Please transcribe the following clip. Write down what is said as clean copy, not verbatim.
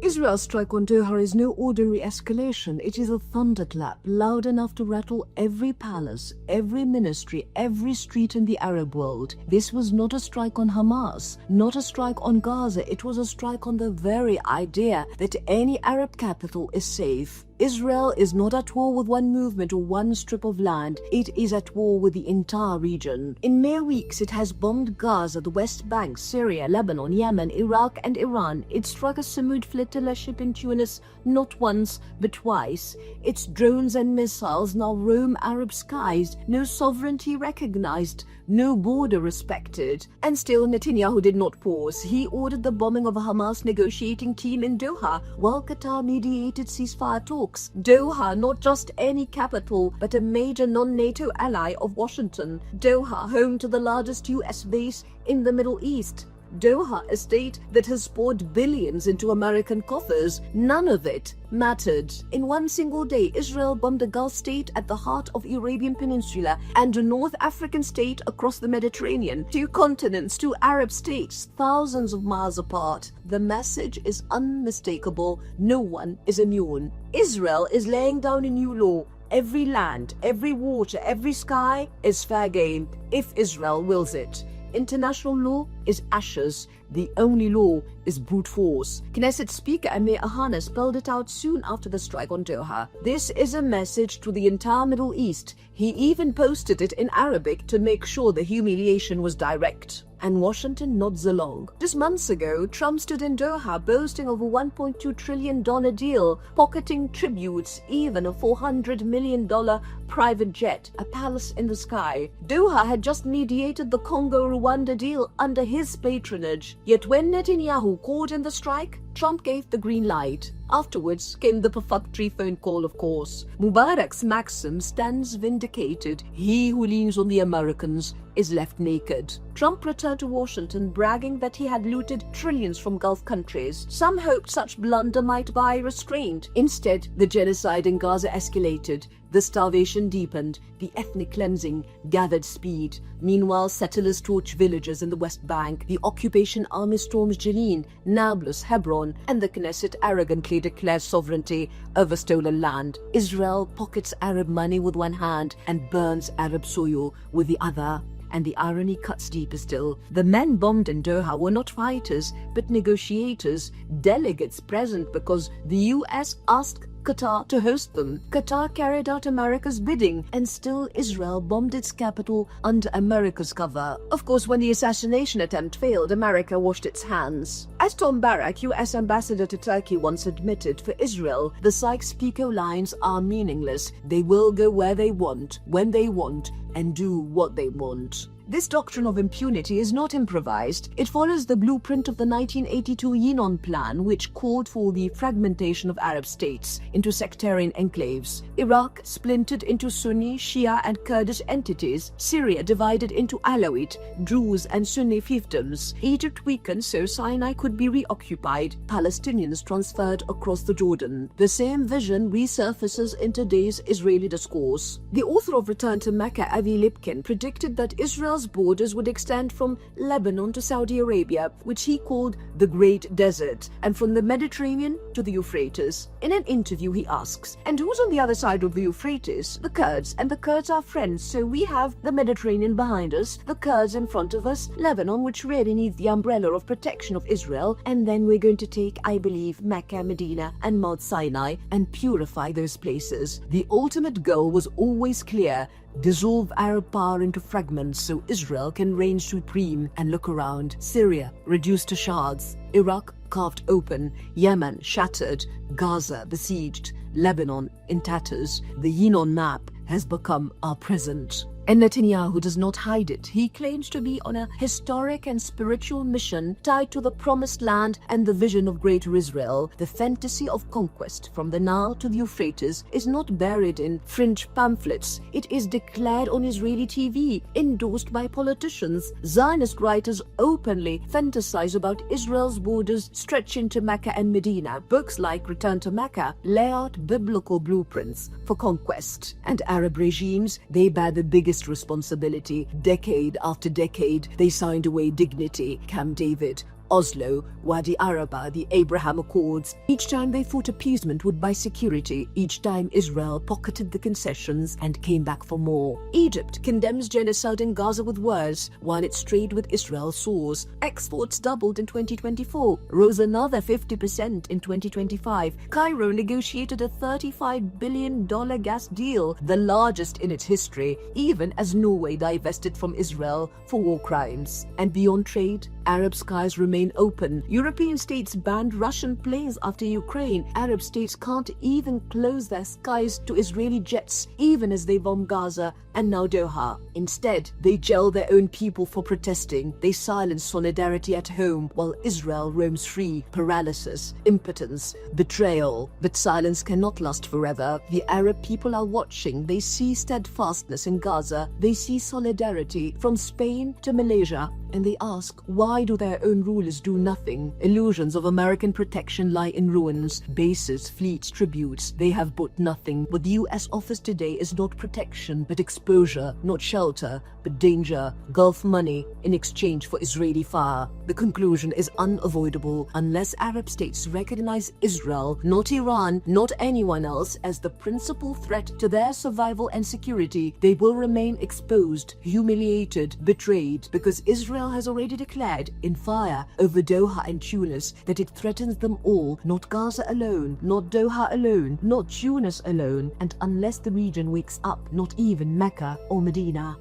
Israel's strike on Doha is no ordinary escalation. It is a thunderclap, loud enough to rattle every palace, every ministry, every street in the Arab world. This was not a strike on Hamas, not a strike on Gaza. It was a strike on the very idea that any Arab capital is safe. Israel is not at war with one movement or one strip of land. It is at war with the entire region. In mere weeks, it has bombed Gaza, the West Bank, Syria, Lebanon, Yemen, Iraq and Iran. It struck a Samud flotilla ship in Tunis not once but twice. Its drones and missiles now roam Arab skies. No sovereignty recognized, no border respected. And still Netanyahu did not pause. He ordered the bombing of a Hamas negotiating team in Doha while Qatar mediated ceasefire talks. Doha, not just any capital, but a major non-NATO ally of Washington. Doha, home to the largest US base in the Middle East. Doha, a state that has poured billions into American coffers. None of it mattered. In one single day, Israel bombed a Gulf state at the heart of the Arabian Peninsula and a North African state across the Mediterranean. Two continents, two Arab states, thousands of miles apart. The message is unmistakable. No one is immune. Israel is laying down a new law. Every land, every water, every sky is fair game if Israel wills it. International law is ashes. The only law is brute force. Knesset Speaker MEE Opinion spelled it out soon after the strike on Doha. This is a message to the entire Middle East. He even posted it in Arabic to make sure the humiliation was direct. And Washington nods along. Just months ago, Trump stood in Doha boasting of a $1.2 trillion deal, pocketing tributes, even a $400 million private jet, a palace in the sky. Doha had just mediated the Congo-Rwanda deal under his patronage. Yet when Netanyahu called in the strike, Trump gave the green light. Afterwards came the perfunctory phone call, of course. Mubarak's maxim stands vindicated. He who leans on the Americans is left naked. Trump returned to Washington bragging that he had looted trillions from Gulf countries. Some hoped such blunder might buy restraint. Instead, the genocide in Gaza escalated. The starvation deepened, the ethnic cleansing gathered speed. Meanwhile, settlers torch villages in the West Bank. The occupation army storms Jenin, Nablus, Hebron, and the Knesset arrogantly declares sovereignty over stolen land. Israel pockets Arab money with one hand and burns Arab soil with the other. And the irony cuts deeper still. The men bombed in Doha were not fighters, but negotiators, delegates present because the US asked Qatar to host them. Qatar carried out America's bidding, and still Israel bombed its capital under America's cover. Of course, when the assassination attempt failed, America washed its hands. As Tom Barrack, US ambassador to Turkey, once admitted, for Israel, the Sykes-Picot lines are meaningless. They will go where they want, when they want, and do what they want. This doctrine of impunity is not improvised. It follows the blueprint of the 1982 Yinon Plan, which called for the fragmentation of Arab states into sectarian enclaves. Iraq splintered into Sunni, Shia and Kurdish entities. Syria divided into Alawite, Druze and Sunni fiefdoms. Egypt weakened so Sinai could be reoccupied. Palestinians transferred across the Jordan. The same vision resurfaces in today's Israeli discourse. The author of Return to Mecca, Avi Lipkin, predicted that Israel's borders would extend from Lebanon to Saudi Arabia, which he called the Great Desert, and from the Mediterranean to the Euphrates. In an interview, he asks, and who's on the other side of the Euphrates? The Kurds, and the Kurds are friends, so we have the Mediterranean behind us, the Kurds in front of us, Lebanon, which really needs the umbrella of protection of Israel, and then we're going to take, I believe, Mecca, Medina, and Mount Sinai and purify those places. The ultimate goal was always clear: dissolve Arab power into fragments so Israel can reign supreme and look around. Syria reduced to shards, Iraq carved open, Yemen shattered, Gaza besieged, Lebanon in tatters. The Yinon map has become our present. And Netanyahu does not hide it. He claims to be on a historic and spiritual mission tied to the promised land and the vision of Greater Israel. The fantasy of conquest from the Nile to the Euphrates is not buried in fringe pamphlets. It is declared on Israeli TV, endorsed by politicians. Zionist writers openly fantasize about Israel's borders stretching to Mecca and Medina. Books like Return to Mecca lay out biblical blueprints for conquest. And Arab regimes, they bear the biggest responsibility. Decade after decade, they signed away dignity. Camp David, Oslo, Wadi Araba, the Abraham Accords. Each time they thought appeasement would buy security, each time Israel pocketed the concessions and came back for more. Egypt condemns genocide in Gaza with words, while its trade with Israel soars. Exports doubled in 2024, rose another 50% in 2025. Cairo negotiated a $35 billion gas deal, the largest in its history, even as Norway divested from Israel for war crimes. And beyond trade, Arab skies remain open. European states banned Russian planes after Ukraine. Arab states can't even close their skies to Israeli jets, even as they bomb Gaza and now Doha. Instead, they jail their own people for protesting. They silence solidarity at home while Israel roams free. Paralysis, impotence, betrayal. But silence cannot last forever. The Arab people are watching. They see steadfastness in Gaza. They see solidarity from Spain to Malaysia. And they ask, why do their own rulers do nothing? Illusions of American protection lie in ruins. Bases, fleets, tributes, they have bought nothing. What the US offers today is not protection, but exposure, not shelter, but danger, Gulf money in exchange for Israeli fire. The conclusion is unavoidable unless Arab states recognize Israel, not Iran, not anyone else, as the principal threat to their survival and security. They will remain exposed, humiliated, betrayed, because Israel has already declared in fire over Doha and Tunis that it threatens them all, not Gaza alone, not Doha alone, not Tunis alone, and unless the region wakes up, not even Mecca or Medina.